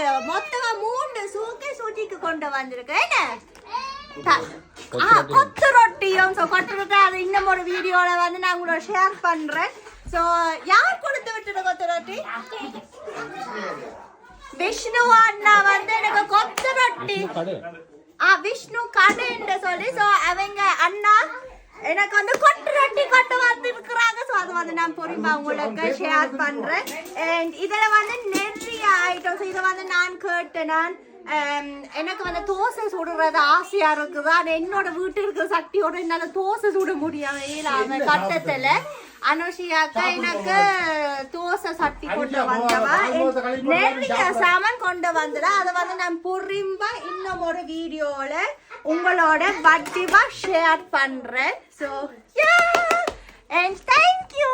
எனக்கு மொத்தமா 3 சூட்கேஸ் ஊட்டிக்கு கொண்டு வந்திருக்கேன். என்ன கொத்து ரொட்டியும் கொத்து ரொட்டி அது இன்னும் ஒரு வீடியோல வந்து நான் உங்களோட ஷேர் பண்றேன். ஸோ யார் கொடுத்து விட்டுரு கொத்து ரொட்டி? விஷ்ணு அண்ணா வந்து எனக்கு கொத்து ரொட்டி விஷ்ணு கடைன்னு சொல்லி ஸோ அவங்க அண்ணா எனக்கு வந்து கொட்டு ரொட்டி கொண்டு வந்துருக்குறாங்க. ஸோ அது வந்து நான் பொறுமையாக உங்களுக்கு ஷேர் பண்ணுறேன். அண்ட் இதில் வந்து நிறைய ஐட்டம்ஸ் இதை வந்து நான் கேட்டேன். எனக்கு வந்து தோசை சுடுறது ஆசையா இருக்குது. ஆனால் என்னோட வீட்டு இருக்கிற சக்தியோட என்னால் தோசை சுட முடியாம கட்டத்தில் அனுஷியாக்கா எனக்கு தோசை சட்டி கொண்டு வந்தவா நிறைய சாமான் கொண்டு வந்துடா. அதை வந்து நான் பொறும்பா இன்னும் ஒரு வீடியோல உங்களோட வட்டிவா ஷேர் பண்றேன். So and thank you